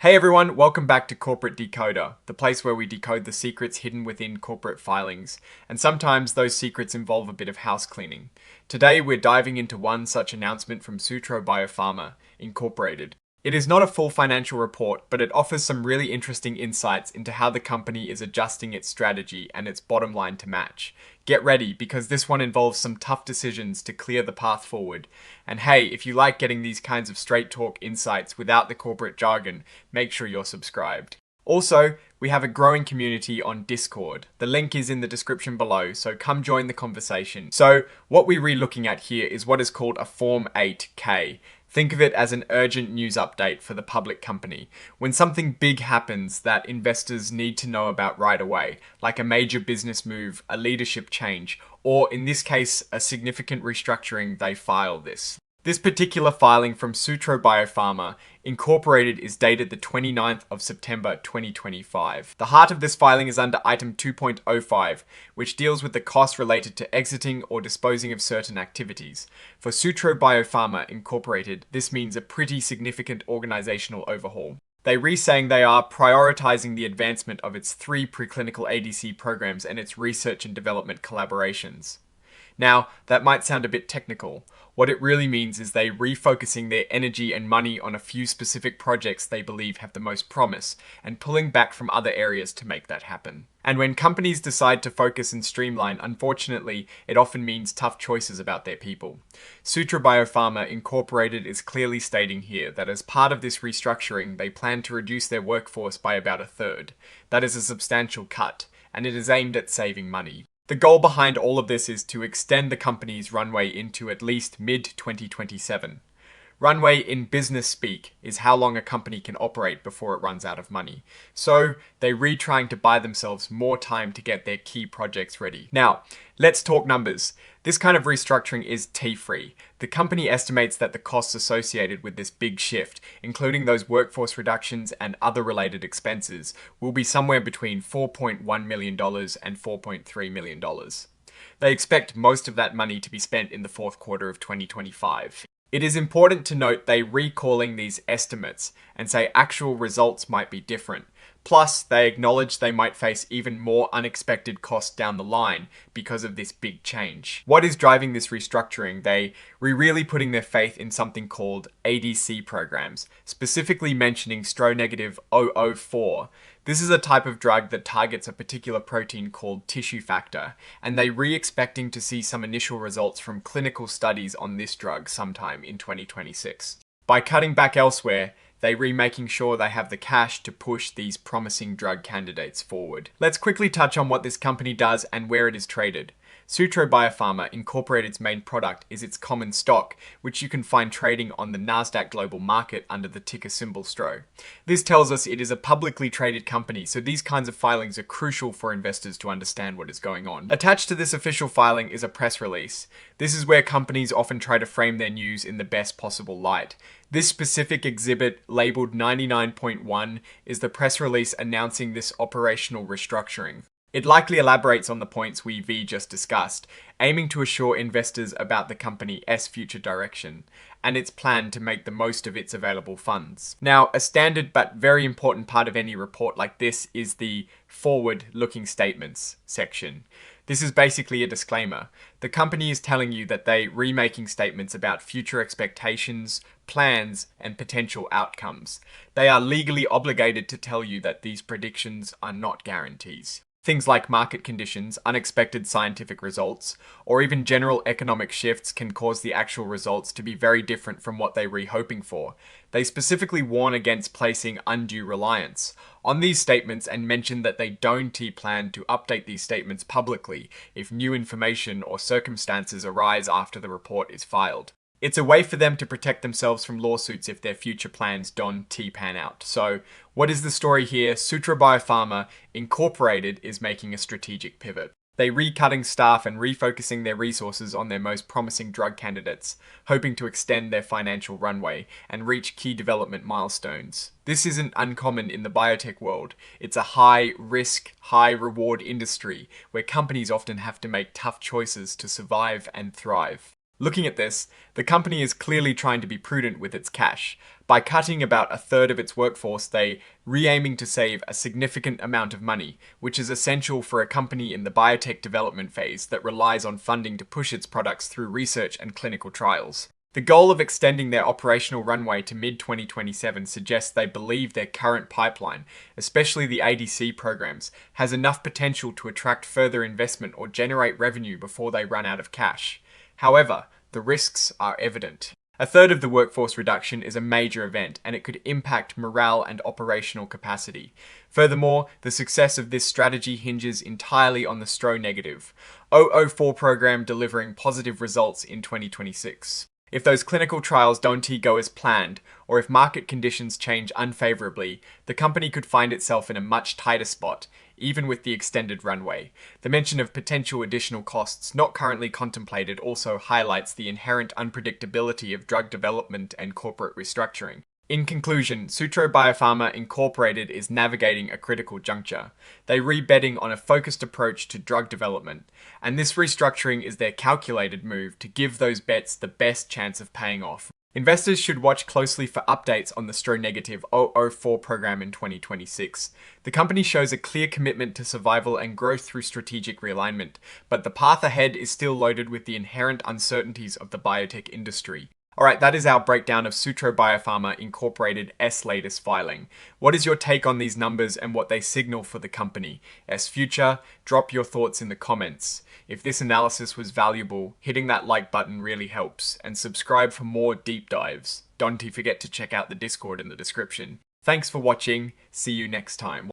Hey everyone, welcome back to Corporate Decoder, the place where we decode the secrets hidden within corporate filings, and sometimes those secrets involve a bit of house cleaning. Today we're diving into one such announcement from Sutro Biopharma, Incorporated. It is not a full financial report, but it offers some really interesting insights into how the company is adjusting its strategy and its bottom line to match. Get ready, because this one involves some tough decisions to clear the path forward. And hey, if you like getting these kinds of straight talk insights without the corporate jargon, make sure you're subscribed. Also, we have a growing community on Discord. The link is in the description below, so come join the conversation. So, what we're re-looking at here is what is called a Form 8K. Think of it as an urgent news update for the public company. When something big happens that investors need to know about right away, like a major business move, a leadership change, or in this case, a significant restructuring, they file this. This particular filing from Sutro Biopharma, Incorporated, is dated the 29th of September 2025. The heart of this filing is under item 2.05, which deals with the costs related to exiting or disposing of certain activities. For Sutro Biopharma, Incorporated, this means a pretty significant organizational overhaul. They re-saying they are prioritizing the advancement of its 3 preclinical ADC programs and its research and development collaborations. Now, that might sound a bit technical. What it really means is they refocusing their energy and money on a few specific projects they believe have the most promise, and pulling back from other areas to make that happen. And when companies decide to focus and streamline, unfortunately, it often means tough choices about their people. Sutro Biopharma Incorporated is clearly stating here that as part of this restructuring, they plan to reduce their workforce by about a third. That is a substantial cut, and it is aimed at saving money. The goal behind all of this is to extend the company's runway into at least mid-2027. Runway in business speak is how long a company can operate before it runs out of money. So they're trying to buy themselves more time to get their key projects ready. Now, let's talk numbers. This kind of restructuring is tea-free. The company estimates that the costs associated with this big shift, including those workforce reductions and other related expenses, will be somewhere between $4.1 million and $4.3 million. They expect most of that money to be spent in the fourth quarter of 2025. It is important to note they recalling these estimates and say actual results might be different. Plus, they acknowledge they might face even more unexpected costs down the line because of this big change. What is driving this restructuring? They really putting their faith in something called ADC programs, specifically mentioning Stro-negative 004. This is a type of drug that targets a particular protein called tissue factor, and they expecting to see some initial results from clinical studies on this drug sometime in 2026. By cutting back elsewhere, they making sure they have the cash to push these promising drug candidates forward. Let's quickly touch on what this company does and where it is traded. Sutro Biopharma Incorporated's main product is its common stock, which you can find trading on the Nasdaq Global Market under the ticker symbol STRO. This tells us it is a publicly traded company, so these kinds of filings are crucial for investors to understand what is going on. Attached to this official filing is a press release. This is where companies often try to frame their news in the best possible light. This specific exhibit, labeled 99.1, is the press release announcing this operational restructuring. It likely elaborates on the points we just discussed, aiming to assure investors about the company's future direction and its plan to make the most of its available funds. Now, a standard but very important part of any report like this is the forward-looking statements section. This is basically a disclaimer. The company is telling you that they remaking statements about future expectations, plans, and potential outcomes. They are legally obligated to tell you that these predictions are not guarantees. Things like market conditions, unexpected scientific results, or even general economic shifts can cause the actual results to be very different from what they were hoping for. They specifically warn against placing undue reliance on these statements and mention that they don't plan to update these statements publicly if new information or circumstances arise after the report is filed. It's a way for them to protect themselves from lawsuits if their future plans don't pan out. So, what is the story here? Sutro Biopharma Incorporated is making a strategic pivot. They recutting staff and refocusing their resources on their most promising drug candidates, hoping to extend their financial runway and reach key development milestones. This isn't uncommon in the biotech world. It's a high-risk, high-reward industry where companies often have to make tough choices to survive and thrive. Looking at this, the company is clearly trying to be prudent with its cash. By cutting about a third of its workforce, they re-aiming to save a significant amount of money, which is essential for a company in the biotech development phase that relies on funding to push its products through research and clinical trials. The goal of extending their operational runway to mid-2027 suggests they believe their current pipeline, especially the ADC programs, has enough potential to attract further investment or generate revenue before they run out of cash. However, the risks are evident. A third of the workforce reduction is a major event, and it could impact morale and operational capacity. Furthermore, the success of this strategy hinges entirely on the Stro negative 004 program delivering positive results in 2026. If those clinical trials don't go as planned, or if market conditions change unfavorably, the company could find itself in a much tighter spot, even with the extended runway. The mention of potential additional costs not currently contemplated also highlights the inherent unpredictability of drug development and corporate restructuring. In conclusion, Sutro Biopharma Incorporated is navigating a critical juncture. They're rebetting on a focused approach to drug development, and this restructuring is their calculated move to give those bets the best chance of paying off. Investors should watch closely for updates on the Stro negative 004 program in 2026. The company shows a clear commitment to survival and growth through strategic realignment, but the path ahead is still loaded with the inherent uncertainties of the biotech industry. Alright, that is our breakdown of Sutro Biopharma Incorporated S latest filing. What is your take on these numbers and what they signal for the company? S future, drop your thoughts in the comments. If this analysis was valuable, hitting that like button really helps, and subscribe for more deep dives. Don't forget to check out the Discord in the description. Thanks for watching, see you next time.